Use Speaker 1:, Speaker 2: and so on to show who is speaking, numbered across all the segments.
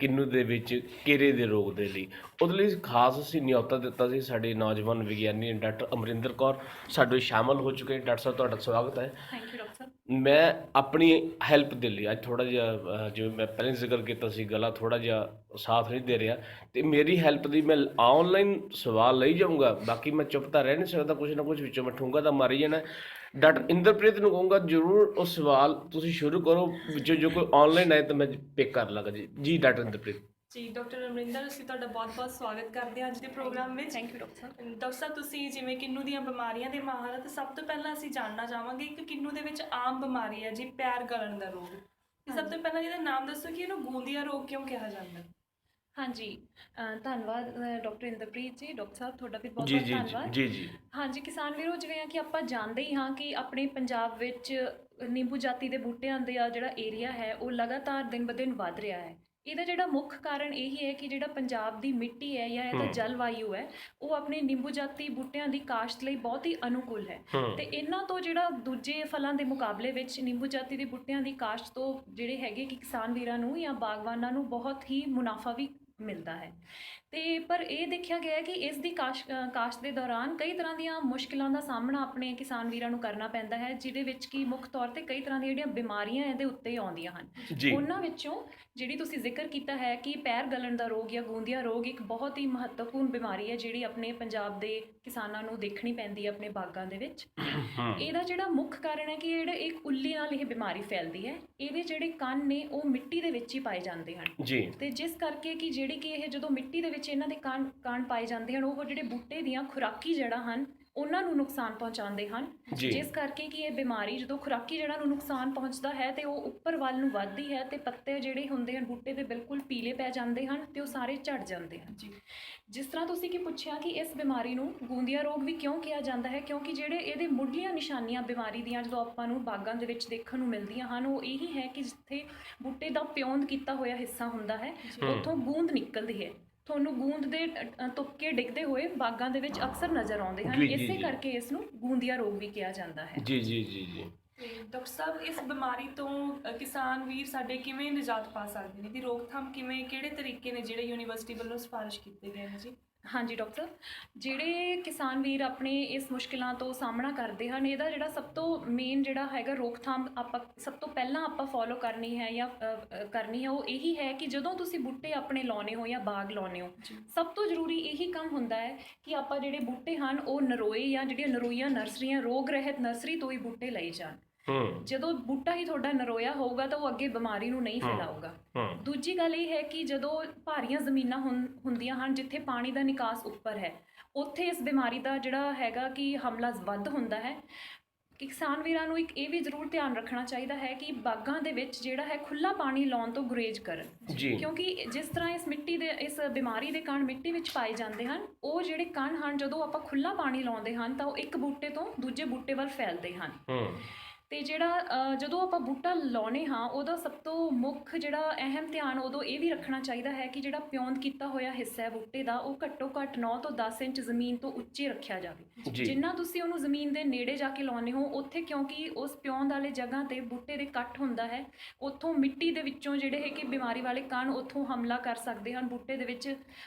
Speaker 1: ਕਿੰਨੂ ਦੇ ਵਿੱਚ ਕੀੜੇ ਦੇ ਰੋਗ ਦੇ ਲਈ। ਉਹਦੇ ਲਈ ਖਾਸ ਅਸੀਂ ਨਿਯੋਤਾ ਦਿੱਤਾ ਸੀ। ਸਾਡੇ ਨੌਜਵਾਨ ਵਿਗਿਆਨੀ ਡਾਕਟਰ ਅਮਰਿੰਦਰ ਕੌਰ ਸਾਡੇ ਵਿੱਚ ਸ਼ਾਮਲ ਹੋ ਚੁੱਕੇ। ਡਾਕਟਰ ਸਾਹਿਬ ਤੁਹਾਡਾ ਸਵਾਗਤ ਹੈ।
Speaker 2: ਥੈਂਕ ਯੂ ਡਾਕਟਰ ਸਾਹਿਬ।
Speaker 1: ਮੈਂ ਆਪਣੀ ਹੈਲਪ ਦੇ ਲਈ ਅੱਜ ਥੋੜ੍ਹਾ ਜਿਹਾ ਜਿਵੇਂ ਮੈਂ ਪਹਿਲਾਂ ਜ਼ਿਕਰ ਕੀਤਾ ਸੀ, ਗਲਾ ਥੋੜ੍ਹਾ ਜਿਹਾ ਸਾਥ ਨਹੀਂ ਦੇ ਰਿਹਾ, ਅਤੇ ਮੇਰੀ ਹੈਲਪ ਦੀ ਮੈਂ ਔਨਲਾਈਨ ਸਵਾਲ ਲਈ ਜਾਊਂਗਾ। ਬਾਕੀ ਮੈਂ ਚੁੱਪ ਤਾਂ ਰਹਿ ਨਹੀਂ ਸਕਦਾ, ਕੁਛ ਨਾ ਕੁਛ ਵਿੱਚੋਂ ਮੈਂ ਠੂੰਗਾ ਤਾਂ ਮਾਰੀ ਜਾਣਾ। ਡਾਕਟਰ ਇੰਦਰਪ੍ਰੀਤ ਨੂੰ ਕਹੂੰਗਾ ਜ਼ਰੂਰ ਉਹ ਸਵਾਲ ਤੁਸੀਂ ਸ਼ੁਰੂ ਕਰੋ, ਵਿੱਚੋਂ ਜੋ ਕੋਈ ਔਨਲਾਈਨ ਆਏ ਤਾਂ ਮੈਂ ਪਿਕ ਕਰ ਲਾਂਗਾ ਜੀ। ਜੀ ਡਾਕਟਰ ਇੰਦਰਪ੍ਰੀਤ।
Speaker 3: ਜੀ ਡਾਕਟਰ ਅਮਰਿੰਦਰ, ਅਸੀਂ ਤੁਹਾਡਾ ਬਹੁਤ-ਬਹੁਤ ਸਵਾਗਤ ਕਰਦੇ ਹਾਂ ਅੱਜ ਦੇ ਪ੍ਰੋਗਰਾਮ ਵਿੱਚ।
Speaker 2: Thank you doctor Sahib.
Speaker 3: Doctor ਸਾਹਿਬ, ਤੁਸੀਂ ਜਿਵੇਂ ਕਿੰਨੂ ਦੀਆਂ ਬਿਮਾਰੀਆਂ ਦੇ ਮਾਹਰ, ਤਾਂ ਸਭ ਤੋਂ ਪਹਿਲਾਂ ਅਸੀਂ ਜਾਣਨਾ ਚਾਹਾਂਗੇ ਕਿ ਕਿੰਨੂ ਦੇ ਵਿੱਚ ਆਮ ਬਿਮਾਰੀ ਹੈ ਜੀ ਪੈਰ ਗਲਣ ਦਾ ਰੋਗ। ਸਭ ਤੋਂ ਪਹਿਲਾਂ ਇਹਦਾ ਨਾਮ ਦੱਸੋ ਕਿ ਇਹਨੂੰ ਗੂੰਦੀਆਂ ਰੋਗ ਕਿਉਂ ਕਿਹਾ ਜਾਂਦਾ?
Speaker 2: ਹਾਂਜੀ, ਧੰਨਵਾਦ ਡਾਕਟਰ ਇੰਦਰਪ੍ਰੀਤ ਜੀ। ਡਾਕਟਰ ਸਾਹਿਬ ਤੁਹਾਡਾ ਵੀ ਬਹੁਤ
Speaker 1: ਜੀ
Speaker 2: ਬਹੁਤ
Speaker 1: ਜੀ
Speaker 2: ਧੰਨਵਾਦ।
Speaker 1: ਜੀ ਜੀ।
Speaker 2: ਹਾਂਜੀ ਕਿਸਾਨ ਵੀਰੋ, ਜਿਵੇਂ ਆ ਕਿ ਆਪਾਂ ਜਾਣਦੇ ਹੀ ਹਾਂ ਕਿ ਆਪਣੇ ਪੰਜਾਬ ਵਿੱਚ ਨਿੰਬੂ ਜਾਤੀ ਦੇ ਬੂਟਿਆਂ ਦਾ ਜਿਹੜਾ ਏਰੀਆ ਹੈ ਉਹ ਲਗਾਤਾਰ ਦਿਨ ਬ ਦਿਨ ਵੱਧ ਰਿਹਾ ਹੈ। ਇਹਦਾ ਜਿਹੜਾ ਮੁੱਖ ਕਾਰਨ ਇਹੀ ਹੈ ਕਿ ਜਿਹੜਾ ਪੰਜਾਬ ਦੀ ਮਿੱਟੀ ਹੈ ਜਾਂ ਇਹਦਾ ਜਲਵਾਯੂ ਹੈ ਉਹ ਆਪਣੇ ਨਿੰਬੂ ਜਾਤੀ ਬੂਟਿਆਂ ਦੀ ਕਾਸ਼ਤ ਲਈ ਬਹੁਤ ਹੀ ਅਨੁਕੂਲ ਹੈ। ਤੇ ਇਹਨਾਂ ਤੋਂ ਜਿਹੜਾ ਦੂਜੇ ਫਲਾਂ ਦੇ ਮੁਕਾਬਲੇ ਵਿੱਚ ਨਿੰਬੂ ਜਾਤੀ ਦੇ ਬੂਟਿਆਂ ਦੀ ਕਾਸ਼ਤ ਤੋਂ ਜਿਹੜੇ ਹੈਗੇ ਕਿ ਕਿਸਾਨ ਵੀਰਾਂ ਨੂੰ ਜਾਂ ਬਾਗਬਾਨਾਂ ਨੂੰ ਬਹੁਤ ਹੀ ਮੁਨਾਫਾ ਵੀ ਮਿਲਦਾ ਹੈ। ਤੇ ਪਰ ਇਹ ਦੇਖਿਆ ਗਿਆ ਹੈ ਕਿ ਇਸ ਦੀ ਕਾਸ਼ਤ ਦੇ ਦੌਰਾਨ ਕਈ ਤਰ੍ਹਾਂ ਦੀਆਂ ਮੁਸ਼ਕਿਲਾਂ ਦਾ ਸਾਹਮਣਾ ਆਪਣੇ ਕਿਸਾਨ ਵੀਰਾਂ ਨੂੰ ਕਰਨਾ ਪੈਂਦਾ ਹੈ, ਜਿਹਦੇ ਵਿੱਚ ਕਿ ਮੁੱਖ ਤੌਰ ਤੇ ਕਈ ਤਰ੍ਹਾਂ ਦੀਆਂ ਜਿਹੜੀਆਂ ਬਿਮਾਰੀਆਂ ਇਹਦੇ ਉੱਤੇ ਆਉਂਦੀਆਂ ਹਨ। ਉਹਨਾਂ ਵਿੱਚੋਂ ਜਿਹੜੀ ਤੁਸੀਂ ਜ਼ਿਕਰ ਕੀਤਾ ਹੈ ਕਿ ਪੈਰ ਗਲਣ ਦਾ ਰੋਗ ਜਾਂ ਗੂੰਦੀਆਂ ਰੋਗ ਇੱਕ ਬਹੁਤ ਹੀ ਮਹੱਤਵਪੂਰਨ ਬਿਮਾਰੀ ਹੈ ਜਿਹੜੀ ਆਪਣੇ ਪੰਜਾਬ ਦੇ ਕਿਸਾਨਾਂ ਨੂੰ ਦੇਖਣੀ ਪੈਂਦੀ ਹੈ ਆਪਣੇ ਬਾਗਾਂ ਦੇ ਵਿੱਚ। ਇਹਦਾ ਜਿਹੜਾ ਮੁੱਖ ਕਾਰਨ ਹੈ ਕਿ ਜਿਹੜੇ ਇੱਕ ਉੱਲੀ ਨਾਲ ਇਹ ਬਿਮਾਰੀ ਫੈਲਦੀ ਹੈ। ਇਹਦੇ ਜਿਹੜੇ ਕੰਨ ਨੇ ਉਹ ਮਿੱਟੀ ਦੇ ਵਿੱਚ ਹੀ ਪਾਏ ਜਾਂਦੇ ਹਨ
Speaker 1: ਜੀ।
Speaker 2: ਤੇ ਜਿਸ ਕਰਕੇ ਕਿ ਜਿਹੜੀ ਕਿ ਇਹ ਜਦੋਂ ਮਿੱਟੀ ਦੇ ਵਿੱਚ ਇਹਨਾਂ ਦੇ ਕਣ ਪਾਏ ਜਾਂਦੇ ਹਨ, ਉਹ ਜਿਹੜੇ ਬੂਟੇ ਦੀਆਂ ਖੁਰਾਕੀ ਜੜ੍ਹਾਂ ਹਨ ਉਹਨਾਂ ਨੂੰ ਨੁਕਸਾਨ ਪਹੁੰਚਾਉਂਦੇ ਹਨ। ਜਿਸ ਕਰਕੇ ਕਿ ਇਹ ਬਿਮਾਰੀ ਜਦੋਂ ਖੁਰਾਕੀ ਜੜ੍ਹਾਂ ਨੂੰ ਨੁਕਸਾਨ ਪਹੁੰਚਦਾ ਹੈ ਤੇ ਉਹ ਉੱਪਰ ਵੱਲ ਨੂੰ ਵੱਧਦੀ ਹੈ ਤੇ ਪੱਤੇ ਜਿਹੜੇ ਹੁੰਦੇ ਹਨ ਬੂਟੇ ਦੇ ਬਿਲਕੁਲ ਪੀਲੇ ਪੈ ਜਾਂਦੇ ਹਨ ਤੇ ਉਹ ਸਾਰੇ ਝੜ ਜਾਂਦੇ ਹਨ। ਜਿਸ ਤਰ੍ਹਾਂ ਤੁਸੀਂ ਕਿ ਪੁੱਛਿਆ ਕਿ ਇਸ ਬਿਮਾਰੀ ਨੂੰ ਗੂੰਦੀਆਂ ਰੋਗ ਵੀ ਕਿਉਂ ਕਿਹਾ ਜਾਂਦਾ ਹੈ, ਕਿਉਂਕਿ ਜਿਹੜੇ ਇਹਦੇ ਮੁੱਢਲੀਆਂ ਨਿਸ਼ਾਨੀਆਂ ਬਿਮਾਰੀ ਦੀਆਂ ਜਦੋਂ ਆਪਾਂ ਨੂੰ ਬਾਗਾਂ ਦੇ ਵਿੱਚ ਦੇਖਣ ਨੂੰ ਮਿਲਦੀਆਂ ਹਨ ਉਹ ਇਹੀ ਹੈ ਕਿ ਜਿੱਥੇ ਬੂਟੇ ਦਾ ਪਿਉਂਦ ਕੀਤਾ ਹੋਇਆ ਹਿੱਸਾ ਹੁੰਦਾ ਹੈ ਉੱਥੋਂ ਗੂੰਦ ਨਿਕਲਦੀ ਹੈ। ਤੁਹਾਨੂੰ ਗੂੰਦ ਦੇ ਤੁਪਕੇ ਡਿੱਗਦੇ ਹੋਏ ਬਾਗਾਂ ਦੇ ਵਿੱਚ ਅਕਸਰ ਨਜ਼ਰ ਆਉਂਦੇ ਹਨ। ਇਸੇ ਕਰਕੇ ਇਸ ਨੂੰ ਗੂੰਦੀਆਂ ਰੋਗ ਵੀ ਕਿਹਾ ਜਾਂਦਾ ਹੈ।
Speaker 1: ਜੀ ਜੀ ਜੀ ਜੀ।
Speaker 3: ਤੇ ਡਾਕਟਰ ਸਾਹਿਬ, ਇਸ ਬਿਮਾਰੀ ਤੋਂ ਕਿਸਾਨ ਵੀਰ ਸਾਡੇ ਕਿਵੇਂ ਨਿਜਾਤ ਪਾ ਸਕਦੇ ਨੇ? ਇਹਦੀ ਰੋਕਥਾਮ ਕਿਵੇਂ, ਕਿਹੜੇ ਤਰੀਕੇ ਨੇ ਜਿਹੜੇ ਯੂਨੀਵਰਸਿਟੀ ਵੱਲੋਂ ਸਿਫਾਰਿਸ਼ ਕੀਤੇ ਗਏ ਨੇ ਜੀ?
Speaker 2: ਹਾਂਜੀ ਡਾਕਟਰ ਸਾਹਿਬ, ਜਿਹੜੇ ਕਿਸਾਨ ਵੀਰ ਆਪਣੇ ਇਸ ਮੁਸ਼ਕਿਲਾਂ ਤੋਂ ਸਾਹਮਣਾ ਕਰਦੇ ਹਨ, ਇਹਦਾ ਜਿਹੜਾ ਸਭ ਤੋਂ ਮੇਨ ਜਿਹੜਾ ਹੈਗਾ ਰੋਕਥਾਮ ਆਪਾਂ ਸਭ ਤੋਂ ਪਹਿਲਾਂ ਆਪਾਂ ਫੋਲੋ ਕਰਨੀ ਹੈ ਜਾਂ ਕਰਨੀ ਹੈ ਉਹ ਇਹੀ ਹੈ ਕਿ ਜਦੋਂ ਤੁਸੀਂ ਬੂਟੇ ਆਪਣੇ ਲਾਉਣੇ ਹੋ ਜਾਂ ਬਾਗ ਲਾਉਣੇ ਹੋ, ਸਭ ਤੋਂ ਜ਼ਰੂਰੀ ਇਹੀ ਕੰਮ ਹੁੰਦਾ ਹੈ ਕਿ ਆਪਾਂ ਜਿਹੜੇ ਬੂਟੇ ਹਨ ਉਹ ਨਰੋਏ ਜਾਂ ਜਿਹੜੀਆਂ ਨਰੋਈਆਂ ਨਰਸਰੀਆਂ ਰੋਗ ਰਹਿਤ ਨਰਸਰੀ ਤੋਂ ਹੀ ਬੂਟੇ ਲਏ ਜਾਣ। ਜਦੋਂ ਬੂਟਾ ਹੀ ਤੁਹਾਡਾ ਨਰੋਇਆ ਹੋਊਗਾ ਤਾਂ ਉਹ ਅੱਗੇ ਬਿਮਾਰੀ ਨੂੰ ਨਹੀਂ ਫੈਲਾਊਗਾ। ਦੂਜੀ ਗੱਲ ਇਹ ਹੈ ਕਿ ਜਦੋਂ ਭਾਰੀਆਂ ਜ਼ਮੀਨਾਂ ਹੁੰਦੀਆਂ ਹਨ ਜਿੱਥੇ ਪਾਣੀ ਦਾ ਨਿਕਾਸ ਉੱਪਰ ਹੈ, ਉੱਥੇ ਇਸ ਬਿਮਾਰੀ ਦਾ ਜਿਹੜਾ ਹੈਗਾ ਕਿ ਹਮਲਾ ਵੱਧ ਹੁੰਦਾ ਹੈ। ਕਿਸਾਨ ਵੀਰਾਂ ਨੂੰ ਇੱਕ ਇਹ ਵੀ ਜ਼ਰੂਰ ਧਿਆਨ ਰੱਖਣਾ ਚਾਹੀਦਾ ਹੈ ਕਿ ਬਾਗਾਂ ਦੇ ਵਿੱਚ ਜਿਹੜਾ ਹੈ ਖੁੱਲ੍ਹਾ ਪਾਣੀ ਲਾਉਣ ਤੋਂ ਗੁਰੇਜ਼ ਕਰਨ, ਕਿਉਂਕਿ ਜਿਸ ਤਰ੍ਹਾਂ ਇਸ ਬਿਮਾਰੀ ਦੇ ਕਣ ਮਿੱਟੀ ਵਿੱਚ ਪਾਏ ਜਾਂਦੇ ਹਨ, ਉਹ ਜਿਹੜੇ ਕਣ ਹਨ ਜਦੋਂ ਆਪਾਂ ਖੁੱਲ੍ਹਾ ਪਾਣੀ ਲਾਉਂਦੇ ਹਨ ਤਾਂ ਉਹ ਇੱਕ ਬੂਟੇ ਤੋਂ ਦੂਜੇ ਬੂਟੇ ਵੱਲ ਫੈਲਦੇ ਹਨ। ਤੇ ਜਿਹੜਾ ਜਦੋਂ ਆਪਾਂ ਬੂਟਾ ਲਾਉਣੇ ਹਾਂ ਉਹਦਾ ਸਭ ਤੋਂ ਮੁੱਖ ਜਿਹੜਾ ਅਹਿਮ ਧਿਆਨ ਉਦੋਂ ਇਹ ਵੀ ਰੱਖਣਾ ਚਾਹੀਦਾ ਹੈ ਕਿ ਜਿਹੜਾ ਪਿਉਂਦ ਕੀਤਾ ਹੋਇਆ ਹਿੱਸਾ ਹੈ ਬੂਟੇ ਦਾ ਉਹ ਘੱਟੋ ਘੱਟ 9 ਤੋਂ 10 ਇੰਚ ਜ਼ਮੀਨ ਤੋਂ ਉੱਚੇ ਰੱਖਿਆ ਜਾਵੇ। ਜਿੰਨਾ ਤੁਸੀਂ ਉਹਨੂੰ ਜ਼ਮੀਨ ਦੇ ਨੇੜੇ ਜਾ ਕੇ ਲਾਉਂਦੇ ਹੋ ਉੱਥੇ, ਕਿਉਂਕਿ ਉਸ ਪਿਉਂਦ ਵਾਲੇ ਜਗ੍ਹਾ ਤੇ ਬੂਟੇ ਦੇ ਕੱਟ ਹੁੰਦਾ ਹੈ, ਉੱਥੋਂ ਮਿੱਟੀ ਦੇ ਵਿੱਚੋਂ ਜਿਹੜੇ ਹੈ ਕਿ ਬਿਮਾਰੀ ਵਾਲੇ ਕਣ ਉੱਥੋਂ ਹਮਲਾ ਕਰ ਸਕਦੇ ਹਨ, ਬੂਟੇ ਦੇ ਵਿੱਚ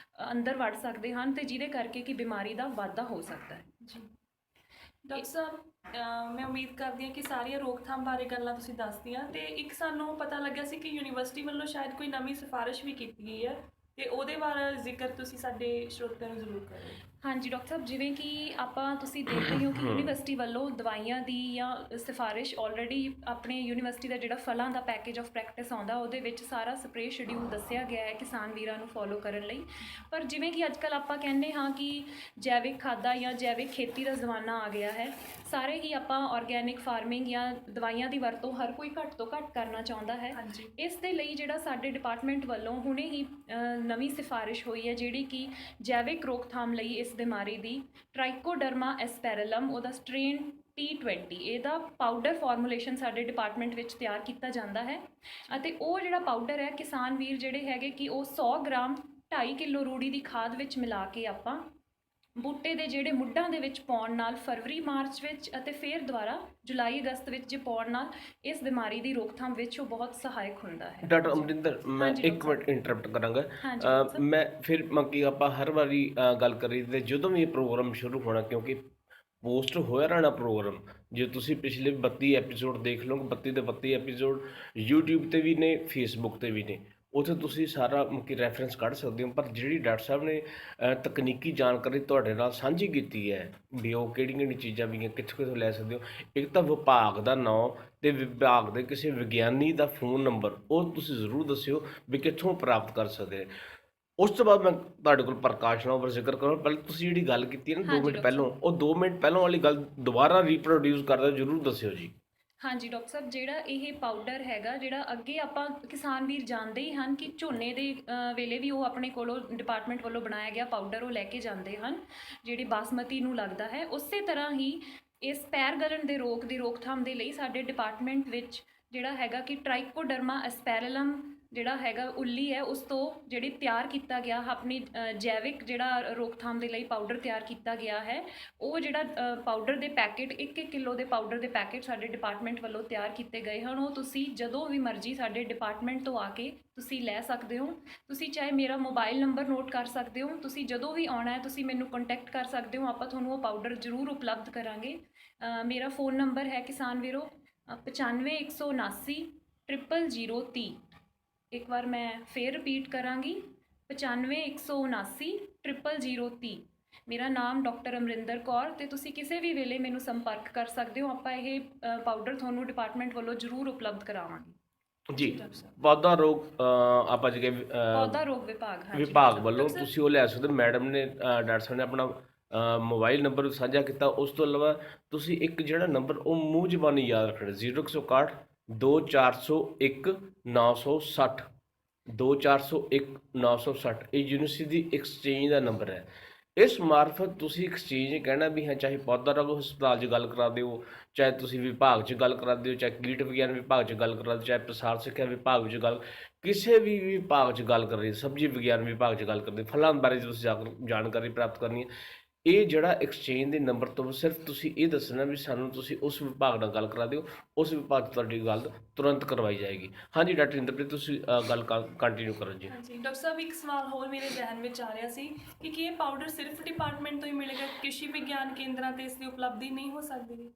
Speaker 2: ਅੰਦਰ ਵੜ ਸਕਦੇ ਹਨ ਤੇ ਜਿਹਦੇ ਕਰਕੇ ਕਿ ਬਿਮਾਰੀ ਦਾ ਵਾਧਾ ਹੋ ਸਕਦਾ ਹੈ।
Speaker 3: ਡਾਕਟਰ ਸਾਹਿਬ, ਮੈਂ ਉਮੀਦ ਕਰਦੀ ਹਾਂ ਕਿ ਸਾਰੀਆਂ ਰੋਕਥਾਮ ਬਾਰੇ ਗੱਲਾਂ ਤੁਸੀਂ ਦੱਸਦੀਆਂ, ਤੇ ਇੱਕ ਸਾਨੂੰ ਪਤਾ ਲੱਗਿਆ ਸੀ ਕਿ ਯੂਨੀਵਰਸਿਟੀ ਵੱਲੋਂ ਸ਼ਾਇਦ ਕੋਈ ਨਵੀਂ ਸਿਫਾਰਿਸ਼ ਵੀ ਕੀਤੀ ਗਈ ਹੈ, ਤੇ ਉਹਦੇ ਬਾਰੇ ਜ਼ਿਕਰ ਤੁਸੀਂ ਸਾਡੇ ਸਰੋਤਿਆਂ ਨੂੰ ਜ਼ਰੂਰ ਕਰੋ।
Speaker 2: ਹਾਂਜੀ ਡਾਕਟਰ ਸਾਹਿਬ, ਜਿਵੇਂ ਕਿ ਤੁਸੀਂ ਦੇਖਦੇ ਹੋ ਕਿ ਯੂਨੀਵਰਸਿਟੀ ਵੱਲੋਂ ਦਵਾਈਆਂ ਦੀ ਜਾਂ ਸਿਫਾਰਿਸ਼ ਆਲਰੇਡੀ ਆਪਣੇ ਯੂਨੀਵਰਸਿਟੀ ਦਾ ਜਿਹੜਾ ਫਲਾਂ ਦਾ ਪੈਕੇਜ ਆਫ ਪ੍ਰੈਕਟਿਸ ਆਉਂਦਾ ਉਹਦੇ ਵਿੱਚ ਸਾਰਾ ਸਪਰੇਅ ਸ਼ਡਿਊਲ ਦੱਸਿਆ ਗਿਆ ਹੈ ਕਿਸਾਨ ਵੀਰਾਂ ਨੂੰ ਫੋਲੋ ਕਰਨ ਲਈ। ਪਰ ਜਿਵੇਂ ਕਿ ਅੱਜ ਕੱਲ੍ਹ ਆਪਾਂ ਕਹਿੰਦੇ ਹਾਂ ਕਿ ਜੈਵਿਕ ਖਾਦਾਂ ਜਾਂ ਜੈਵਿਕ ਖੇਤੀ ਦਾ ਜ਼ਮਾਨਾ ਆ ਗਿਆ ਹੈ, ਸਾਰੇ ਹੀ ਆਪਾਂ ਆਰਗੈਨਿਕ ਫਾਰਮਿੰਗ ਜਾਂ ਦਵਾਈਆਂ ਦੀ ਵਰਤੋਂ ਹਰ ਕੋਈ ਘੱਟ ਤੋਂ ਘੱਟ ਕਰਨਾ ਚਾਹੁੰਦਾ ਹੈ। ਇਸ ਦੇ ਲਈ ਜਿਹੜਾ ਸਾਡੇ ਡਿਪਾਰਟਮੈਂਟ ਵੱਲੋਂ ਹੁਣੇ ਹੀ ਨਵੀਂ ਸਿਫਾਰਿਸ਼ ਹੋਈ ਹੈ ਜਿਹੜੀ ਕਿ ਜੈਵਿਕ ਰੋਕਥਾਮ ਲਈ ਇਸ ਬਿਮਾਰੀ ਦੀ ਟ੍ਰਾਈਕੋਡਰਮਾ ਐਸਪੈਰਲਮ ਉਹਦਾ ਸਟ੍ਰੇਨ T20 ਇਹਦਾ ਪਾਊਡਰ ਫਾਰਮੂਲੇਸ਼ਨ ਸਾਡੇ ਡਿਪਾਰਟਮੈਂਟ ਵਿੱਚ ਤਿਆਰ ਕੀਤਾ ਜਾਂਦਾ ਹੈ। ਅਤੇ ਉਹ ਜਿਹੜਾ ਪਾਊਡਰ ਹੈ ਕਿਸਾਨ ਵੀਰ ਜਿਹੜੇ ਹੈਗੇ ਕਿ ਉਹ 100 ਗ੍ਰਾਮ 2.5 ਕਿਲੋ ਰੂੜੀ ਦੀ ਖਾਦ ਵਿੱਚ ਮਿਲਾ ਕੇ ਆਪਾਂ ਬੂਟੇ ਦੇ ਜਿਹੜੇ ਮੁੱਢਾਂ ਦੇ ਵਿੱਚ ਪਾਉਣ ਨਾਲ ਫਰਵਰੀ ਮਾਰਚ ਵਿੱਚ ਅਤੇ ਫਿਰ ਦੁਬਾਰਾ ਜੁਲਾਈ ਅਗਸਤ ਵਿੱਚ ਜੇ ਪਾਉਣ ਨਾਲ ਇਸ ਬਿਮਾਰੀ ਦੀ ਰੋਕਥਾਮ ਵਿੱਚ ਉਹ ਬਹੁਤ ਸਹਾਇਕ ਹੁੰਦਾ ਹੈ।
Speaker 1: ਡਾਕਟਰ ਅਮਰਿੰਦਰ, ਮੈਂ
Speaker 2: ਹਾਂਜੀ,
Speaker 1: ਇੱਕ
Speaker 2: ਡਾਕਟਰ
Speaker 1: ਮਿੰਟ ਇੰਟਰਰਪਟ ਕਰਾਂਗਾ।
Speaker 2: ਹਾਂਜੀ, ਡਾਕਟਰ ਸਾਹਿਬ।
Speaker 1: ਮੈਂ ਫਿਰ ਮੰਕੀ ਆਪਾਂ ਹਰ ਵਾਰੀ ਗੱਲ ਕਰੀ ਤੇ ਜਦੋਂ ਵੀ ਇਹ ਪ੍ਰੋਗਰਾਮ ਸ਼ੁਰੂ ਹੋਣਾ, ਕਿਉਂਕਿ ਪੋਸਟ ਹੋਇਆ ਰਹਿਣਾ ਪ੍ਰੋਗਰਾਮ, ਜੇ ਤੁਸੀਂ ਪਿਛਲੇ 32 ਐਪੀਸੋਡ ਦੇਖ ਲਓ, 32 ਦੇ 32 ਐਪੀਸੋਡ YouTube ਤੇ ਵੀ ਨੇ, ਫੇਸਬੁੱਕ ਤੇ ਵੀ ਨੇ, ਉੱਥੇ ਤੁਸੀਂ ਸਾਰਾ ਕਿ ਰੈਫਰੈਂਸ ਕੱਢ ਸਕਦੇ ਹੋ। ਪਰ ਜਿਹੜੀ ਡਾਕਟਰ ਸਾਹਿਬ ਨੇ ਤਕਨੀਕੀ ਜਾਣਕਾਰੀ ਤੁਹਾਡੇ ਨਾਲ ਸਾਂਝੀ ਕੀਤੀ ਹੈ ਵੀ ਉਹ ਕਿਹੜੀਆਂ ਚੀਜ਼ਾਂ ਵੀ ਕਿੱਥੋਂ ਕਿੱਥੋਂ ਲੈ ਸਕਦੇ ਹੋ, ਇੱਕ ਤਾਂ ਵਿਭਾਗ ਦਾ ਨਾਂ ਤੇ ਵਿਭਾਗ ਦੇ ਕਿਸੇ ਵਿਗਿਆਨੀ ਦਾ ਫੋਨ ਨੰਬਰ, ਉਹ ਤੁਸੀਂ ਜ਼ਰੂਰ ਦੱਸਿਓ ਵੀ ਕਿੱਥੋਂ ਪ੍ਰਾਪਤ ਕਰ ਸਕਦੇ ਨੇ। ਉਸ ਤੋਂ ਬਾਅਦ ਮੈਂ ਤੁਹਾਡੇ ਕੋਲ ਪ੍ਰਕਾਸ਼ ਨਾਲ ਉੱਪਰ ਜ਼ਿਕਰ ਕਰਾਂ। ਪਹਿਲਾਂ ਤੁਸੀਂ ਜਿਹੜੀ ਗੱਲ ਕੀਤੀ ਹੈ ਨਾ 2
Speaker 2: ਹਾਂਜੀ,
Speaker 1: ਮਿੰਟ
Speaker 2: ਡਾਕਟਰ
Speaker 1: ਪਹਿਲਾਂ, ਉਹ 2 ਮਿੰਟ ਪਹਿਲਾਂ ਵਾਲੀ ਗੱਲ ਦੁਬਾਰਾ ਰੀਪਰੋਡਿਊਸ ਕਰਦਾ ਜ਼ਰੂਰ ਦੱਸਿਓ ਜੀ।
Speaker 2: ਹਾਂਜੀ ਡਾਕਟਰ ਸਾਹਿਬ, ਜਿਹੜਾ ਇਹ ਪਾਊਡਰ ਹੈਗਾ, ਜਿਹੜਾ ਅੱਗੇ ਆਪਾਂ ਕਿਸਾਨ ਵੀਰ ਜਾਣਦੇ ਹੀ ਹਨ ਕਿ ਝੋਨੇ ਦੇ ਵੇਲੇ ਵੀ ਉਹ ਆਪਣੇ ਕੋਲੋਂ ਡਿਪਾਰਟਮੈਂਟ ਵੱਲੋਂ ਬਣਾਇਆ ਗਿਆ ਪਾਊਡਰ ਉਹ ਲੈ ਕੇ ਜਾਂਦੇ ਹਨ, ਜਿਹੜੀ ਬਾਸਮਤੀ ਨੂੰ ਲੱਗਦਾ ਹੈ। ਉਸੇ ਤਰ੍ਹਾਂ ਹੀ ਇਸ ਪੈਰ ਗਲਣ ਦੇ ਰੋਗ ਦੀ ਰੋਕਥਾਮ ਦੇ ਲਈ ਸਾਡੇ ਡਿਪਾਰਟਮੈਂਟ ਵਿੱਚ ਜਿਹੜਾ ਹੈਗਾ ਕਿ ਟ੍ਰਾਈਕੋਡਰਮਾ ਐਸਪੈਰਲਮ ਜਿਹੜਾ ਹੈਗਾ ਉੱਲੀ ਹੈ, ਉਸ ਤੋਂ ਜਿਹੜੀ ਤਿਆਰ ਕੀਤਾ ਗਿਆ ਆਪਣੀ ਜੈਵਿਕ ਜਿਹੜਾ ਰੋਕਥਾਮ ਦੇ ਲਈ ਪਾਊਡਰ ਤਿਆਰ ਕੀਤਾ ਗਿਆ ਹੈ, ਉਹ ਜਿਹੜਾ ਪਾਊਡਰ ਦੇ ਪੈਕੇਟ 1-1 ਕਿਲੋ ਦੇ ਪਾਊਡਰ ਦੇ ਪੈਕੇਟ ਸਾਡੇ ਡਿਪਾਰਟਮੈਂਟ ਵੱਲੋਂ ਤਿਆਰ ਕੀਤੇ ਗਏ ਹਨ। ਉਹ ਤੁਸੀਂ ਜਦੋਂ ਵੀ ਮਰਜ਼ੀ ਸਾਡੇ ਡਿਪਾਰਟਮੈਂਟ ਤੋਂ ਆ ਕੇ ਤੁਸੀਂ ਲੈ ਸਕਦੇ ਹੋ। ਤੁਸੀਂ ਚਾਹੇ ਮੇਰਾ ਮੋਬਾਈਲ ਨੰਬਰ ਨੋਟ ਕਰ ਸਕਦੇ ਹੋ, ਤੁਸੀਂ ਜਦੋਂ ਵੀ ਆਉਣਾ ਹੈ ਤੁਸੀਂ ਮੈਨੂੰ ਕੰਟੈਕਟ ਕਰ ਸਕਦੇ ਹੋ, ਆਪਾਂ ਤੁਹਾਨੂੰ ਉਹ ਪਾਊਡਰ ਜ਼ਰੂਰ ਉਪਲਬਧ ਕਰਾਂਗੇ। ਮੇਰਾ ਫ਼ੋਨ ਨੰਬਰ ਹੈ ਕਿਸਾਨ ਵੀਰੋ 95 179 00030। ਇੱਕ ਵਾਰ ਮੈਂ ਫੇਰ ਰਿਪੀਟ ਕਰਾਂਗੀ, 95 179 00030। ਮੇਰਾ ਨਾਮ ਡਾਕਟਰ ਅਮਰਿੰਦਰ ਕੌਰ, ਤੇ ਤੁਸੀਂ ਕਿਸੇ ਵੀ ਵੇਲੇ ਮੈਨੂੰ ਸੰਪਰਕ ਕਰ ਸਕਦੇ ਹੋ। ਆਪਾਂ ਇਹ ਪਾਊਡਰ ਤੁਹਾਨੂੰ ਡਿਪਾਰਟਮੈਂਟ ਵੱਲੋਂ ਜ਼ਰੂਰ ਉਪਲਬਧ ਕਰਾਵਾਂਗੇ
Speaker 1: ਜੀ। ਪੌਦਾ ਰੋਗ ਆਪਾਂ ਜਿਹੜੇ
Speaker 2: ਪੌਦਾ ਰੋਗ ਵਿਭਾਗ, ਹਾਂਜੀ
Speaker 1: ਵਿਭਾਗ ਵੱਲੋਂ ਤੁਸੀਂ ਉਹ ਲੈ ਸਕਦੇ। ਮੈਡਮ ਨੇ ਡਾਕਟਰ ਸਾਹਿਬ ਨੇ ਆਪਣਾ ਮੋਬਾਈਲ ਨੰਬਰ ਸਾਂਝਾ ਕੀਤਾ। ਉਸ ਤੋਂ ਇਲਾਵਾ ਤੁਸੀਂ ਇੱਕ ਜਿਹੜਾ ਨੰਬਰ ਉਹ ਮੂੰਹ ਜ਼ਬਾਨੀ ਯਾਦ ਰੱਖਣਾ, 0161 2401 960 2401 960। ਇਹ ਯੂਨੀਵਰਸਿਟੀ ਦੀ ਐਕਸਚੇਂਜ ਦਾ ਨੰਬਰ ਹੈ। ਇਸ ਮਾਰਫਤ ਤੁਸੀਂ ਐਕਸਚੇਂਜ ਕਹਿਣਾ ਵੀ ਹੈ, ਚਾਹੇ ਪੌਦਾ ਰੋਗ ਹਸਪਤਾਲ 'ਚ ਗੱਲ ਕਰਾ ਦਿਓ, ਚਾਹੇ ਤੁਸੀਂ ਵਿਭਾਗ 'ਚ ਗੱਲ ਕਰਾ ਦਿਓ, ਚਾਹੇ ਕੀਟ ਵਿਗਿਆਨ ਵਿਭਾਗ 'ਚ ਗੱਲ ਕਰਾ ਦਿਓ, ਚਾਹੇ ਪ੍ਰਸਾਰ ਸਿੱਖਿਆ ਵਿਭਾਗ ਵਿੱਚ ਗੱਲ, ਕਿਸੇ ਵੀ ਵਿਭਾਗ 'ਚ ਗੱਲ ਕਰ ਰਹੀ, ਸਬਜ਼ੀ ਵਿਗਿਆਨ ਵਿਭਾਗ 'ਚ ਗੱਲ ਕਰਦੇ, ਫਲਾਂ ਬਾਰੇ ਤੁਸੀਂ ਜਾਣਕਾਰੀ ਪ੍ਰਾਪਤ ਕਰਨੀ ਹੈ। ਇਹ ਜਿਹੜਾ ਐਕਸਚੇਂਜ ਦੇ ਨੰਬਰ ਤੋਂ ਸਿਰਫ ਤੁਸੀਂ ਇਹ ਦੱਸਣਾ ਵੀ ਸਾਨੂੰ ਤੁਸੀਂ ਉਸ ਵਿਭਾਗ ਨਾਲ ਗੱਲ ਕਰਾ ਦਿਓ, ਉਸ ਵਿਭਾਗ 'ਚ ਤੁਹਾਡੀ ਗੱਲ ਤੁਰੰਤ ਕਰਵਾਈ ਜਾਏਗੀ। ਹਾਂਜੀ ਡਾਕਟਰ ਇੰਦਰਪ੍ਰੀਤ, ਤੁਸੀਂ ਗੱਲ ਕੰਟੀਨਿਊ ਕਰੋ ਜੀ।
Speaker 3: ਹਾਂਜੀ ਡਾਕਟਰ ਸਾਹਿਬ, ਇੱਕ ਸਵਾਲ ਹੋਰ ਮੇਰੇ ਜ਼ਿਹਨ ਵਿੱਚ ਆ ਰਿਹਾ ਸੀ ਕਿ ਕੀ ਇਹ ਪਾਊਡਰ ਸਿਰਫ ਡਿਪਾਰਟਮੈਂਟ ਤੋਂ ਹੀ ਮਿਲੇਗਾ, ਕ੍ਰਿਸ਼ੀ ਵਿਗਿਆਨ ਕੇਂਦਰਾਂ ਤੇ ਇਸ ਦੀ ਉਪਲਬਧੀ ਨਹੀਂ ਹੋ ਸਕਦੀ?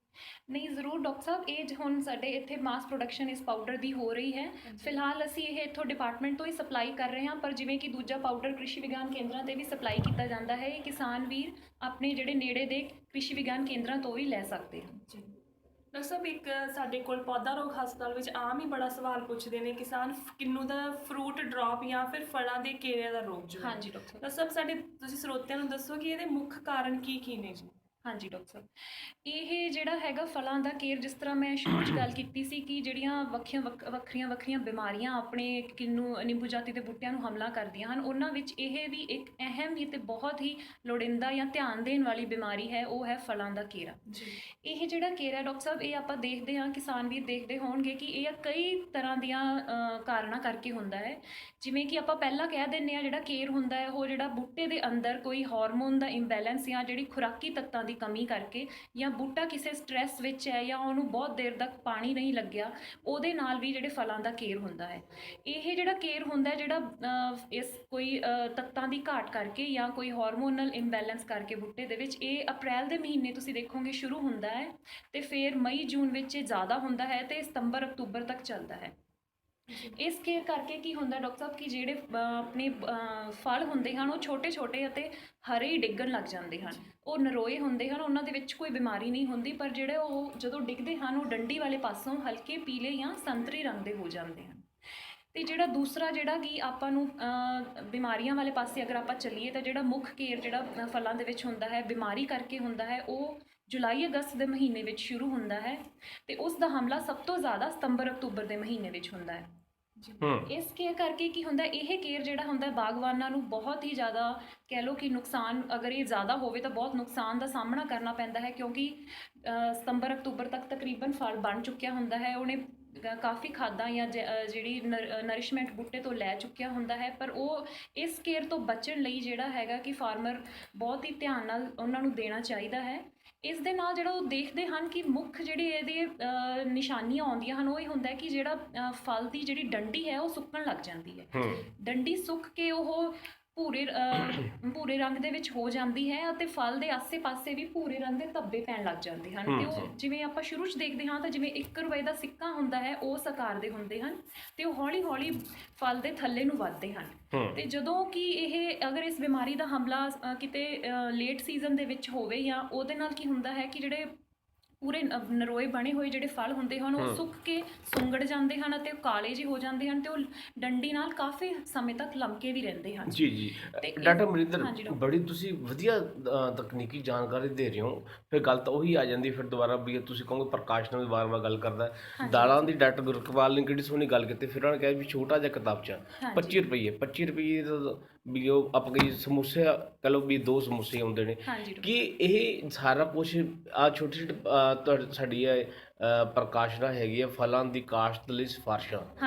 Speaker 2: ਨਹੀਂ, ਜ਼ਰੂਰ ਡਾਕਟਰ ਸਾਹਿਬ, ਇਹ ਹੁਣ ਸਾਡੇ ਇੱਥੇ ਮਾਸ ਪ੍ਰੋਡਕਸ਼ਨ ਇਸ ਪਾਊਡਰ ਦੀ ਹੋ ਰਹੀ ਹੈ। ਫਿਲਹਾਲ ਅਸੀਂ ਇਹ ਇੱਥੋਂ ਡਿਪਾਰਟਮੈਂਟ ਤੋਂ ਹੀ ਸਪਲਾਈ ਕਰ ਰਹੇ ਹਾਂ, ਪਰ ਜਿਵੇਂ ਕਿ ਦੂਜਾ ਪਾਊਡਰ ਕ੍ਰਿਸ਼ੀ ਵਿਗਿਆਨ ਕੇਂਦਰਾਂ ਤੇ ਵੀ ਸਪਲਾਈ ਕੀਤਾ ਜਾਂਦਾ ਹੈ। ਇਹ ਕਿਸਾਨ ਵੀਰ ਆਪਣੇ ਜਿਹੜੇ ਨੇੜੇ ਦੇ ਕ੍ਰਿਸ਼ੀ ਵਿਗਿਆਨ ਕੇਂਦਰਾਂ ਤੋਂ ਵੀ ਲੈ ਸਕਦੇ ਹਨ।
Speaker 3: ਜੀ ਡਾਕਟਰ ਸਾਹਿਬ, ਇੱਕ ਸਾਡੇ ਕੋਲ ਪੌਦਾ ਰੋਗ ਹਸਪਤਾਲ ਵਿੱਚ ਆਮ ਹੀ ਬੜਾ ਸਵਾਲ ਪੁੱਛਦੇ ਨੇ ਕਿਸਾਨ, ਕਿੰਨੂ ਦਾ ਫਰੂਟ ਡ੍ਰੌਪ ਜਾਂ ਫਿਰ ਫਲਾਂ ਦੇ ਕੇਰਿਆਂ ਦਾ ਰੋਗ ਜੋ ਹੈ।
Speaker 2: ਹਾਂਜੀ ਡਾਕਟਰ ਸਾਹਿਬ।
Speaker 3: ਡਾਕਟਰ ਸਾਹਿਬ, ਸਾਡੇ ਤੁਸੀਂ ਸਰੋਤਿਆਂ ਨੂੰ ਦੱਸੋ ਕਿ ਇਹਦੇ ਮੁੱਖ ਕਾਰਨ ਕੀ ਨੇ ਜੀ?
Speaker 2: ਹਾਂਜੀ ਡਾਕਟਰ ਸਾਹਿਬ, ਇਹ ਜਿਹੜਾ ਹੈਗਾ ਫਲਾਂ ਦਾ ਕੇਰ, ਜਿਸ ਤਰ੍ਹਾਂ ਮੈਂ ਸ਼ੁਰੂ 'ਚ ਗੱਲ ਕੀਤੀ ਸੀ ਕਿ ਜਿਹੜੀਆਂ ਵੱਖਰੀਆਂ ਬਿਮਾਰੀਆਂ ਆਪਣੇ ਕਿੰਨੂ ਨਿੰਬੂ ਜਾਤੀ ਦੇ ਬੂਟਿਆਂ ਨੂੰ ਹਮਲਾ ਕਰਦੀਆਂ ਹਨ, ਉਹਨਾਂ ਵਿੱਚ ਇਹ ਵੀ ਇੱਕ ਅਹਿਮ ਹੀ ਤੇ ਬਹੁਤ ਹੀ ਲੋੜੀਂਦਾ ਜਾਂ ਧਿਆਨ ਦੇਣ ਵਾਲੀ ਬਿਮਾਰੀ ਹੈ, ਉਹ ਹੈ ਫਲਾਂ ਦਾ ਕੇਰਾ।
Speaker 3: ਜੀ।
Speaker 2: ਇਹ ਜਿਹੜਾ ਕੇਰਾ ਹੈ ਡਾਕਟਰ ਸਾਹਿਬ, ਇਹ ਆਪਾਂ ਦੇਖਦੇ ਹਾਂ, ਕਿਸਾਨ ਵੀਰ ਦੇਖਦੇ ਹੋਣਗੇ ਕਿ ਇਹ ਕਈ ਤਰ੍ਹਾਂ ਦੀਆਂ ਕਾਰਨਾਂ ਕਰਕੇ ਹੁੰਦਾ ਹੈ। ਜਿਵੇਂ ਕਿ ਆਪਾਂ ਪਹਿਲਾਂ ਕਹਿ ਦਿੰਦੇ ਹਾਂ, ਜਿਹੜਾ ਕੇਰ ਹੁੰਦਾ ਹੈ ਉਹ ਜਿਹੜਾ ਬੂਟੇ ਦੇ ਅੰਦਰ ਕੋਈ ਹਾਰਮੋਨ ਦਾ ਇੰਬੈਲੈਂਸ ਜਾਂ ਜਿਹੜੀ ਖੁਰਾਕੀ ਤੱਤਾਂ ਦੀ ਕਮੀ ਕਰਕੇ, ਜਾਂ ਬੂਟਾ ਕਿਸੇ ਸਟ੍ਰੈਸ ਵਿੱਚ ਹੈ ਜਾਂ ਉਹਨੂੰ ਬਹੁਤ ਦੇਰ ਤੱਕ ਪਾਣੀ ਨਹੀਂ ਲੱਗਿਆ, ਉਹਦੇ ਨਾਲ ਵੀ ਜਿਹੜੇ ਫਲਾਂ ਦਾ ਕੇਰ ਹੁੰਦਾ ਹੈ। ਇਹ ਜਿਹੜਾ ਕੇਰ ਹੁੰਦਾ, ਜਿਹੜਾ ਇਸ ਕੋਈ ਤੱਤਾਂ ਦੀ ਘਾਟ ਕਰਕੇ ਜਾਂ ਕੋਈ ਹਾਰਮੋਨਲ ਇੰਬੈਲੈਂਸ ਕਰਕੇ ਬੂਟੇ ਦੇ ਵਿੱਚ, ਇਹ ਅਪ੍ਰੈਲ ਦੇ ਮਹੀਨੇ ਤੁਸੀਂ ਦੇਖੋਗੇ ਸ਼ੁਰੂ ਹੁੰਦਾ ਹੈ ਤੇ ਫਿਰ ਮਈ ਜੂਨ ਵਿੱਚ ਇਹ ਜ਼ਿਆਦਾ ਹੁੰਦਾ ਹੈ ਤੇ ਸਤੰਬਰ ਅਕਤੂਬਰ ਤੱਕ ਚੱਲਦਾ ਹੈ। ਇਸ ਕੇਰ ਕਰਕੇ ਕੀ ਹੁੰਦਾ ਡਾਕਟਰ ਸਾਹਿਬ ਕਿ ਜਿਹੜੇ ਆਪਣੇ ਫਲ ਹੁੰਦੇ ਹਨ ਉਹ ਛੋਟੇ ਅਤੇ ਹਰੇ ਹੀ ਡਿੱਗਣ ਲੱਗ ਜਾਂਦੇ ਹਨ। ਉਹ ਨਰੋਏ ਹੁੰਦੇ ਹਨ, ਉਹਨਾਂ ਦੇ ਵਿੱਚ ਕੋਈ ਬਿਮਾਰੀ ਨਹੀਂ ਹੁੰਦੀ, ਪਰ ਜਿਹੜੇ ਉਹ ਜਦੋਂ ਡਿੱਗਦੇ ਹਨ ਉਹ ਡੰਡੀ ਵਾਲੇ ਪਾਸੋਂ ਹਲਕੇ ਪੀਲੇ ਜਾਂ ਸੰਤਰੀ ਰੰਗ ਦੇ ਹੋ ਜਾਂਦੇ ਹਨ। ਤੇ ਜਿਹੜਾ ਦੂਸਰਾ ਜਿਹੜਾ ਕਿ ਆਪਾਂ ਨੂੰ ਬਿਮਾਰੀਆਂ ਵਾਲੇ ਪਾਸੇ ਅਗਰ ਆਪਾਂ ਚੱਲੀਏ ਤਾਂ ਜਿਹੜਾ ਮੁੱਖ ਕੇਰ ਜਿਹੜਾ ਫਲਾਂ ਦੇ ਵਿੱਚ ਹੁੰਦਾ ਹੈ, ਬਿਮਾਰੀ ਕਰਕੇ ਹੁੰਦਾ ਹੈ, ਉਹ ਜੁਲਾਈ ਅਗਸਤ ਦੇ ਮਹੀਨੇ ਵਿੱਚ ਸ਼ੁਰੂ ਹੁੰਦਾ ਹੈ ਤੇ ਉਸ ਦਾ ਹਮਲਾ ਸਭ ਤੋਂ ਜ਼ਿਆਦਾ ਸਤੰਬਰ ਅਕਤੂਬਰ ਦੇ ਮਹੀਨੇ ਵਿੱਚ ਹੁੰਦਾ ਹੈ। ਇਸ ਕੇਰ ਕਰਕੇ ਕੀ ਹੁੰਦਾ, ਇਹ ਕੇਰ ਜਿਹੜਾ ਹੁੰਦਾ ਬਾਗਵਾਨਾਂ ਨੂੰ ਬਹੁਤ ਹੀ ਜ਼ਿਆਦਾ ਕਹਿ ਲਓ ਕਿ ਨੁਕਸਾਨ, ਅਗਰ ਇਹ ਜ਼ਿਆਦਾ ਹੋਵੇ ਤਾਂ ਬਹੁਤ ਨੁਕਸਾਨ ਦਾ ਸਾਹਮਣਾ ਕਰਨਾ ਪੈਂਦਾ ਹੈ, ਕਿਉਂਕਿ ਸਤੰਬਰ ਅਕਤੂਬਰ ਤੱਕ ਤਕਰੀਬਨ ਫਲ ਬਣ ਚੁੱਕਿਆ ਹੁੰਦਾ ਹੈ, ਉਹਨੇ ਕਾਫੀ ਖਾਦਾਂ ਜਾਂ ਜਿਹੜੀ ਨਰਿਸ਼ਮੈਂਟ ਬੂਟੇ ਤੋਂ ਲੈ ਚੁੱਕਿਆ ਹੁੰਦਾ ਹੈ, ਪਰ ਉਹ ਇਸ ਕੇਅਰ ਤੋਂ ਬਚਣ ਲਈ ਜਿਹੜਾ ਹੈਗਾ ਕਿ ਫਾਰਮਰ ਬਹੁਤ ਹੀ ਧਿਆਨ ਨਾਲ ਉਹਨਾਂ ਨੂੰ ਦੇਣਾ ਚਾਹੀਦਾ ਹੈ। ਇਸ ਦੇ ਨਾਲ ਜਿਹੜਾ ਉਹ ਦੇਖਦੇ ਹਨ ਕਿ ਮੁੱਖ ਜਿਹੜੀ ਇਹਦੇ ਨਿਸ਼ਾਨੀਆਂ ਆਉਂਦੀਆਂ ਹਨ ਉਹ ਇਹ ਹੁੰਦਾ ਹੈ ਕਿ ਜਿਹੜਾ ਫਲ ਦੀ ਜਿਹੜੀ ਡੰਡੀ ਹੈ ਉਹ ਸੁੱਕਣ ਲੱਗ ਜਾਂਦੀ ਹੈ। ਡੰਡੀ ਸੁੱਕ ਕੇ ਉਹ ਭੂਰੇ ਰੰਗ ਦੇ ਵਿੱਚ ਹੋ ਜਾਂਦੀ ਹੈ ਅਤੇ ਫਲ ਦੇ ਆਸੇ-ਪਾਸੇ ਵੀ ਭੂਰੇ ਰੰਗ ਦੇ ਧੱਬੇ ਪੈਣ ਲੱਗ ਜਾਂਦੇ ਹਨ ਤੇ ਉਹ ਜਿਵੇਂ ਆਪਾਂ ਸ਼ੁਰੂ 'ਚ ਦੇਖਦੇ ਹਾਂ ਤਾਂ ਜਿਵੇਂ 1 ਰੁਪਏ ਦਾ ਸਿੱਕਾ ਹੁੰਦਾ ਹੈ ਉਸ ਆਕਾਰ ਦੇ ਹੁੰਦੇ ਹਨ ਤੇ ਉਹ ਹੌਲੀ-ਹੌਲੀ ਫਲ ਦੇ ਥੱਲੇ ਨੂੰ ਵੱਧਦੇ ਹਨ। ਤੇ ਜਦੋਂ ਕਿ ਇਹ ਅਗਰ ਇਸ ਬਿਮਾਰੀ ਦਾ ਹਮਲਾ ਕਿਤੇ ਲੇਟ ਸੀਜ਼ਨ ਦੇ ਵਿੱਚ ਹੋਵੇ ਜਾਂ ਉਹਦੇ ਨਾਲ ਕੀ ਹੁੰਦਾ ਹੈ ਕਿ ਜਿਹੜੇ ਪੂਰੇ ਨਰੋਏ ਬਣੇ ਹੋਏ ਜਿਹੜੇ ਫਲ ਹੁੰਦੇ ਹਨ ਉਹ ਸੁੱਕ ਕੇ ਸੁੰਗੜ ਜਾਂਦੇ ਹਨ ਅਤੇ ਉਹ ਕਾਲੇ ਜਿਹੇ ਹੋ ਜਾਂਦੇ ਹਨ ਤੇ ਉਹ ਡੰਡੀ ਨਾਲ ਕਾਫੀ ਸਮੇਂ ਤੱਕ ਲਮਕੇ ਵੀ ਰਹਿੰਦੇ ਹਨ।
Speaker 1: ਜੀ ਡਾਕਟਰ ਅਮਰਿੰਦਰ, ਬੜੀ ਤੁਸੀਂ ਵਧੀਆ ਤਕਨੀਕੀ ਜਾਣਕਾਰੀ ਦੇ ਰਹੇ ਹੋ। ਫਿਰ ਗੱਲ ਤਾਂ ਉਹੀ ਆ ਜਾਂਦੀ ਫਿਰ ਦੁਬਾਰਾ ਵੀ ਤੁਸੀਂ ਕਹੋਗੇ ਪ੍ਰਕਾਸ਼ ਨਾਲ ਵਾਰ-ਵਾਰ ਗੱਲ ਕਰਦਾ। ਦਾਲਾਂ ਦੀ ਡਾਕਟਰ ਗੁਰਕਵਾਲ ਨੇ ਕਿਹੜੀ ਸੋਹਣੀ ਗੱਲ ਕੀਤੀ, ਫਿਰ ਉਹਨਾਂ ਨੇ ਕਿਹਾ ਵੀ ਛੋਟਾ ਜਿਹਾ ਕਿਤਾਬਚਾ 25 ਰੁਪਏ ਦਾ ਵੀ ਉਹ ਆਪਾਂ ਕਈ ਸਮੋਸੇ ਕਹ ਲਓ ਵੀ 2 ਸਮੋਸੇ ਆਉਂਦੇ ਨੇ ਕਿ ਇਹ ਸਾਰਾ ਕੁਛ ਆ ਛੋਟੀ ਸਾਡੀ ਪ੍ਰਕਾਸ਼ਨਾ ਹੈਗੀ ਆ ਫਲਾਂ ਦੀ ਕਾਸ਼ਤ ਲਈ ਸਿਫਾਰਸ਼ਾਂ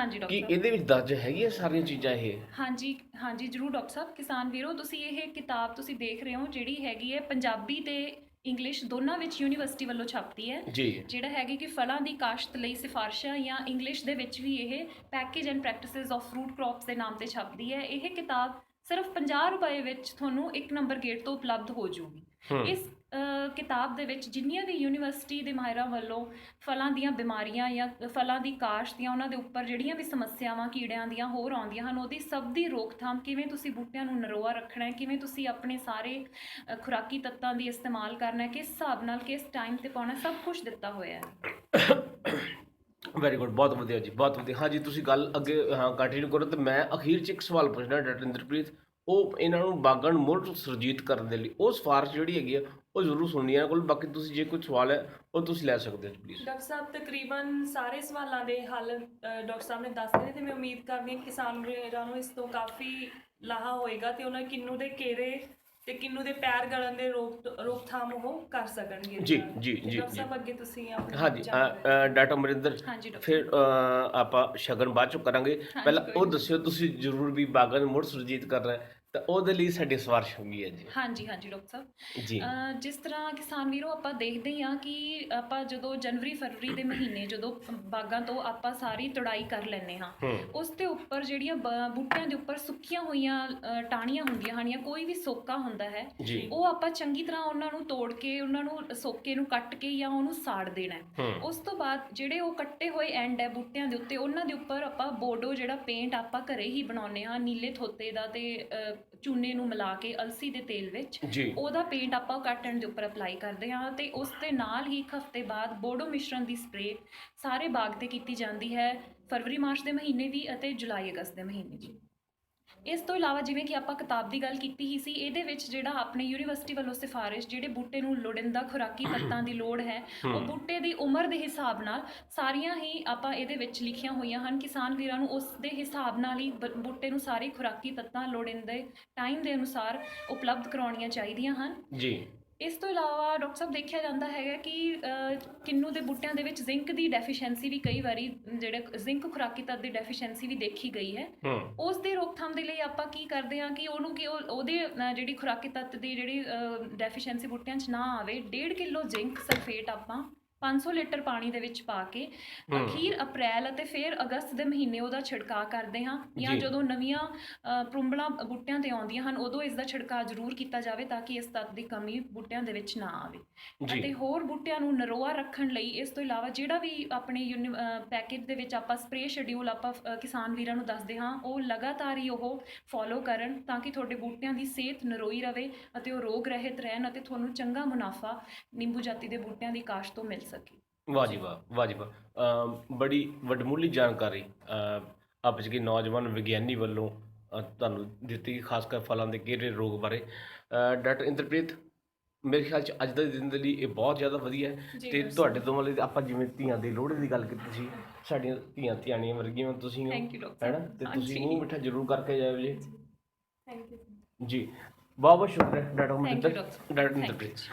Speaker 1: ਕਿ ਇਹਦੇ ਵਿੱਚ ਦਰਜ ਹੈਗੀਆਂ ਸਾਰੀਆਂ ਚੀਜ਼ਾਂ ਇਹ?
Speaker 2: ਹਾਂਜੀ ਜ਼ਰੂਰ ਡਾਕਟਰ ਸਾਹਿਬ। ਕਿਸਾਨ ਵੀਰੋ, ਤੁਸੀਂ ਇਹ ਕਿਤਾਬ ਤੁਸੀਂ ਦੇਖ ਰਹੇ ਹੋ ਜਿਹੜੀ ਹੈਗੀ ਹੈ ਪੰਜਾਬੀ ਤੇ ਇੰਗਲਿਸ਼ ਦੋਨਾਂ ਵਿੱਚ ਯੂਨੀਵਰਸਿਟੀ ਵੱਲੋਂ ਛਪਦੀ ਹੈ ਜਿਹੜਾ ਹੈਗੀ ਕਿ ਫਲਾਂ ਦੀ ਕਾਸ਼ਤ ਲਈ ਸਿਫਾਰਸ਼ਾਂ ਜਾਂ ਇੰਗਲਿਸ਼ ਦੇ ਵਿੱਚ ਵੀ ਇਹ package and practices of fruit crops ਦੇ ਨਾਮ ਤੇ ਛਪਦੀ ਹੈ। ਇਹ ਕਿਤਾਬ ਸਿਰਫ 50 ਰੁਪਏ ਵਿੱਚ ਤੁਹਾਨੂੰ 1 ਨੰਬਰ ਗੇਟ ਤੋਂ ਉਪਲਬਧ ਹੋ ਜਾਊਗੀ। ਇਸ ਕਿਤਾਬ ਦੇ ਵਿੱਚ ਜਿੰਨੀਆਂ ਵੀ ਯੂਨੀਵਰਸਿਟੀ ਦੇ ਮਾਹਿਰਾਂ ਵੱਲੋਂ ਫਲਾਂ ਦੀਆਂ ਬਿਮਾਰੀਆਂ ਜਾਂ ਫਲਾਂ ਦੀ ਕਾਸ਼ਤ ਦੀਆਂ ਉਹਨਾਂ ਦੇ ਉੱਪਰ ਜਿਹੜੀਆਂ ਵੀ ਸਮੱਸਿਆਵਾਂ ਕੀੜਿਆਂ ਦੀਆਂ ਹੋਰ ਆਉਂਦੀਆਂ ਹਨ ਉਹਦੀ ਸਭ ਦੀ ਰੋਕਥਾਮ, ਕਿਵੇਂ ਤੁਸੀਂ ਬੂਟਿਆਂ ਨੂੰ ਨਰੋਆ ਰੱਖਣਾ ਹੈ, ਕਿਵੇਂ ਤੁਸੀਂ ਆਪਣੇ ਸਾਰੇ ਖੁਰਾਕੀ ਤੱਤਾਂ ਦੀ ਇਸਤੇਮਾਲ ਕਰਨਾ ਹੈ, ਕਿਸ ਹਿਸਾਬ ਨਾਲ ਕਿਸ ਟਾਈਮ ਤੇ ਪਾਉਣਾ, ਸਭ ਕੁਝ ਦਿੱਤਾ ਹੋਇਆ ਹੈ।
Speaker 1: ਵੈਰੀ ਗੁੱਡ, ਬਹੁਤ ਵਧੀਆ ਜੀ, ਬਹੁਤ ਵਧੀਆ। ਹਾਂਜੀ, ਤੁਸੀਂ ਗੱਲ ਅੱਗੇ ਕੰਟੀਨਿਊ ਕਰੋ। ਤੇ ਮੈਂ ਅਖੀਰ 'ਚ ਇੱਕ ਸਵਾਲ ਪੁੱਛਣਾ ਡਾਕਟਰ ਇੰਦਰਪ੍ਰੀਤ, ਉਹ ਇਹਨਾਂ ਨੂੰ ਬਾਗਾਂ ਨੂੰ ਮੁੜ ਸੁਰਜੀਤ ਕਰਨ ਦੇ ਲਈ ਉਹ ਸਿਫਾਰਿਸ਼ ਜਿਹੜੀ ਹੈਗੀ ਆ ਉਹ ਜ਼ਰੂਰ ਸੁਣਨੀ ਇਹਨਾਂ ਕੋਲ। ਬਾਕੀ ਤੁਸੀਂ ਜੇ ਕੋਈ ਸਵਾਲ ਹੈ ਉਹ ਤੁਸੀਂ ਲੈ ਸਕਦੇ ਹੋ ਪਲੀਜ਼।
Speaker 3: ਡਾਕਟਰ ਸਾਹਿਬ ਤਕਰੀਬਨ ਸਾਰੇ ਸਵਾਲਾਂ ਦੇ ਹੱਲ ਡਾਕਟਰ ਸਾਹਿਬ ਨੇ ਦੱਸ ਦਿੱਤੇ ਤੇ ਮੈਂ ਉਮੀਦ ਕਰਦੀ ਹਾਂ ਕਿਸਾਨ ਵੀਰਾਂ ਨੂੰ ਇਸ ਤੋਂ ਕਾਫੀ ਲਾਹਾ ਹੋਏਗਾ ਤੇ ਉਹਨਾਂ ਕਿੰਨੂ ਦੇ ਘੇਰੇ ਤੇ ਕਿੰਨੂ ਦੇ ਪੈਰ ਗਲਣ ਦੇ ਰੋਕਥਾਮ ਉਹ ਕਰ ਸਕਣਗੇ।
Speaker 1: ਜੀ
Speaker 3: ਡਾਕਟਰ ਸਾਹਿਬ ਅੱਗੇ ਤੁਸੀਂ
Speaker 1: ਹਾਂਜੀ ਡਾਕਟਰ ਅਮਰਿੰਦਰ, ਫਿਰ ਆਪਾਂ ਸ਼ਗਨ ਬਾਅਦ ਚੋਂ ਕਰਾਂਗੇ। ਪਹਿਲਾਂ ਉਹ ਦੱਸਿਓ ਤੁਸੀਂ ਜ਼ਰੂਰ ਵੀ ਬਾਗਾਂ ਨੂੰ ਮੁੜ ਸੁਰਜੀਤ ਕਰਨਾ ਹੈ ਤਾਂ ਉਹਦੇ ਲਈ ਸਾਡੀ ਸਿਫਾਰਿਸ਼ ਹੁੰਦੀ ਹੈ ਜੀ।
Speaker 2: ਹਾਂਜੀ ਡਾਕਟਰ ਸਾਹਿਬ ਜੀ, ਜਿਸ ਤਰ੍ਹਾਂ ਕਿਸਾਨ ਵੀਰੋ ਆਪਾਂ ਦੇਖਦੇ ਹਾਂ ਕਿ ਆਪਾਂ ਜਦੋਂ ਜਨਵਰੀ ਫਰਵਰੀ ਦੇ ਮਹੀਨੇ ਜਦੋਂ ਬਾਗਾਂ ਤੋਂ ਆਪਾਂ ਸਾਰੀ ਤੁੜਾਈ ਕਰ ਲੈਂਦੇ ਹਾਂ ਉਸ ਦੇ ਉੱਪਰ ਜਿਹੜੀਆਂ ਬੂਟਿਆਂ ਦੇ ਉੱਪਰ ਸੁੱਕੀਆਂ ਹੋਈਆਂ ਟਾਹਣੀਆਂ ਹੁੰਦੀਆਂ ਹਨ ਜਾਂ ਕੋਈ ਵੀ ਸੋਕਾ ਹੁੰਦਾ ਹੈ ਉਹ ਆਪਾਂ ਚੰਗੀ ਤਰ੍ਹਾਂ ਉਹਨਾਂ ਨੂੰ ਤੋੜ ਕੇ ਉਹਨਾਂ ਨੂੰ ਸੋਕੇ ਨੂੰ ਕੱਟ ਕੇ ਜਾਂ ਉਹਨੂੰ ਸਾੜ ਦੇਣਾ ਹੈ। ਉਸ ਤੋਂ ਬਾਅਦ ਜਿਹੜੇ ਉਹ ਕੱਟੇ ਹੋਏ ਐਂਡ ਹੈ ਬੂਟਿਆਂ ਦੇ ਉੱਤੇ ਉਹਨਾਂ ਦੇ ਉੱਪਰ ਆਪਾਂ ਬੋਡੋ ਜਿਹੜਾ ਪੇਂਟ ਆਪਾਂ ਘਰੇ ਹੀ ਬਣਾਉਂਦੇ ਹਾਂ ਨੀਲੇ ਥੋਤੇ ਦਾ ਤੇ ਚੂਨੇ ਨੂੰ ਮਿਲਾ ਕੇ ਅਲਸੀ ਦੇ ਤੇਲ ਵਿੱਚ ਉਹਦਾ ਪੇਂਟ ਆਪਾਂ ਕੱਟਣ ਦੇ ਉੱਪਰ ਅਪਲਾਈ ਕਰਦੇ ਹਾਂ ਤੇ ਉਸ ਦੇ ਨਾਲ ਹੀ 1 ਹਫ਼ਤੇ ਬਾਅਦ ਬੋਡੋ ਮਿਸ਼ਰਣ ਦੀ ਸਪਰੇਅ ਸਾਰੇ ਬਾਗ ਤੇ ਕੀਤੀ ਜਾਂਦੀ ਹੈ ਫਰਵਰੀ ਮਾਰਚ ਦੇ ਮਹੀਨੇ ਵੀ ਅਤੇ ਜੁਲਾਈ ਅਗਸਤ ਦੇ ਮਹੀਨੇ ਵੀ। ਇਸ ਤੋਂ ਇਲਾਵਾ ਜਿਵੇਂ ਕਿ ਆਪਾਂ ਕਿਤਾਬ ਦੀ ਗੱਲ ਕੀਤੀ ਹੀ ਸੀ, ਇਹਦੇ ਵਿੱਚ ਜਿਹੜਾ ਆਪਣੇ ਯੂਨੀਵਰਸਿਟੀ ਵੱਲੋਂ ਸਿਫਾਰਿਸ਼ ਜਿਹੜੇ ਬੂਟੇ ਨੂੰ ਲੋੜੀਂਦਾ ਖੁਰਾਕੀ ਤੱਤਾਂ ਦੀ ਲੋੜ ਹੈ ਉਹ ਬੂਟੇ ਦੀ ਉਮਰ ਦੇ ਹਿਸਾਬ ਨਾਲ ਸਾਰੀਆਂ ਹੀ ਆਪਾਂ ਇਹਦੇ ਵਿੱਚ ਲਿਖੀਆਂ ਹੋਈਆਂ ਹਨ। ਕਿਸਾਨ ਵੀਰਾਂ ਨੂੰ ਉਸ ਦੇ ਹਿਸਾਬ ਨਾਲ ਹੀ ਬੂਟੇ ਨੂੰ ਸਾਰੇ ਖੁਰਾਕੀ ਤੱਤਾਂ ਲੋੜੀਂਦੇ ਟਾਈਮ ਦੇ ਅਨੁਸਾਰ ਉਪਲਬਧ ਕਰਾਉਣੀਆਂ ਚਾਹੀਦੀਆਂ ਹਨ ਜੀ। ਇਸ ਤੋਂ ਇਲਾਵਾ ਡਾਕਟਰ ਸਾਹਿਬ ਦੇਖਿਆ ਜਾਂਦਾ ਹੈਗਾ ਕਿ ਕਿੰਨੂ ਦੇ ਬੂਟਿਆਂ ਦੇ ਵਿੱਚ ਜ਼ਿੰਕ ਦੀ ਡੈਫੀਸ਼ੀਐਂਸੀ ਵੀ ਕਈ ਵਾਰੀ ਜਿਹੜੇ ਜ਼ਿੰਕ ਖੁਰਾਕੀ ਤੱਤ ਦੀ ਡੈਫੀਸ਼ੀਐਂਸੀ ਵੀ ਦੇਖੀ ਗਈ ਹੈ। ਉਸ ਦੀ ਰੋਕਥਾਮ ਦੇ ਲਈ ਆਪਾਂ ਕੀ ਕਰਦੇ ਹਾਂ ਕਿ ਉਹਨੂੰ ਕਿ ਉਹਦੇ ਜਿਹੜੀ ਖੁਰਾਕੀ ਤੱਤ ਦੀ ਜਿਹੜੀ ਡੈਫੀਸ਼ੀਐਂਸੀ ਬੂਟਿਆਂ 'ਚ ਨਾ ਆਵੇ 1.5 ਕਿਲੋ ਜ਼ਿੰਕ ਸਲਫੇਟ ਆਪਾਂ 500 ਲੀਟਰ ਪਾਣੀ ਦੇ ਵਿੱਚ ਪਾ ਕੇ ਅਖੀਰ ਅਪ੍ਰੈਲ ਅਤੇ ਫਿਰ ਅਗਸਤ ਦੇ ਮਹੀਨੇ ਉਹਦਾ ਛਿੜਕਾਅ ਕਰਦੇ ਹਾਂ ਜਾਂ ਜਦੋਂ ਨਵੀਆਂ ਪਰੁੰਬਲਾਂ ਬੂਟਿਆਂ ਤੇ ਆਉਂਦੀਆਂ ਹਨ ਉਦੋਂ ਇਸ ਦਾ ਛਿੜਕਾਅ ਜ਼ਰੂਰ ਕੀਤਾ ਜਾਵੇ ਤਾਂ ਕਿ ਇਸ ਤੱਤ ਦੀ ਕਮੀ ਬੂਟਿਆਂ ਦੇ ਵਿੱਚ ਨਾ ਆਵੇ। ਅਤੇ ਹੋਰ ਬੂਟਿਆਂ ਨੂੰ ਨਰੋਆ ਰੱਖਣ ਲਈ ਇਸ ਤੋਂ ਇਲਾਵਾ ਜਿਹੜਾ ਵੀ ਆਪਣੇ ਪੈਕੇਜ ਦੇ ਵਿੱਚ ਆਪਾਂ ਸਪਰੇਅ ਸ਼ਡਿਊਲ ਆਪਾਂ ਕਿਸਾਨ ਵੀਰਾਂ ਨੂੰ ਦੱਸਦੇ ਹਾਂ ਉਹ ਲਗਾਤਾਰ ਹੀ ਉਹ ਫੋਲੋ ਕਰਨ ਤਾਂ ਕਿ ਤੁਹਾਡੇ ਬੂਟਿਆਂ ਦੀ ਸਿਹਤ ਨਰੋਈ ਰਹੇ ਅਤੇ ਉਹ ਰੋਗ ਰਹਿਤ ਰਹਿਣ ਅਤੇ ਤੁਹਾਨੂੰ ਚੰਗਾ ਮੁਨਾਫਾ ਨਿੰਬੂ ਜਾਤੀ ਦੇ ਬੂਟਿਆਂ ਦੀ ਕਾਸ਼ਤ ਤੋਂ ਮਿਲ ਸਕੇ।
Speaker 1: ਵਾਹ ਜੀ ਵਾਹ, ਵਾਹ ਜੀ ਵਾਹ, ਬੜੀ ਵੱਡਮੁੱਲੀ ਜਾਣਕਾਰੀ ਆਪ ਜੀ ਨੌਜਵਾਨ ਵਿਗਿਆਨੀ ਵੱਲੋਂ ਤੁਹਾਨੂੰ ਦਿੱਤੀ, ਖਾਸ ਕਰ ਫਲਾਂ ਦੇ ਘੇਰੇ ਰੋਗ ਬਾਰੇ। ਡਾਕਟਰ ਇੰਦਰਪ੍ਰੀਤ, ਮੇਰੇ ਖਿਆਲ 'ਚ ਅੱਜ ਦੇ ਦਿਨ ਦੇ ਲਈ ਇਹ ਬਹੁਤ ਜ਼ਿਆਦਾ ਵਧੀਆ ਹੈ ਤੇ ਤੁਹਾਡੇ ਦੋਵਾਂ ਲਈ ਆਪਾਂ ਜਿਵੇਂ ਧੀਆਂ ਦੀ ਲੋਹੜੀ ਦੀ ਗੱਲ ਕੀਤੀ ਸੀ, ਸਾਡੀਆਂ ਧੀਆਂ ਧਿਆਣੀਆਂ ਵਰਗੀਆਂ ਤੁਸੀਂ ਹੈ ਨਾ, ਤੇ ਤੁਸੀਂ ਮੂੰਹ ਮਿੱਠਾ ਜ਼ਰੂਰ ਕਰਕੇ ਜਾਇਓ ਜੀ। ਥੈਂਕ ਯੂ ਜੀ, ਬਹੁਤ ਬਹੁਤ ਸ਼ੁਕਰੀਆ ਡਾਕਟਰ ਇੰਦਰਪ੍ਰੀਤ।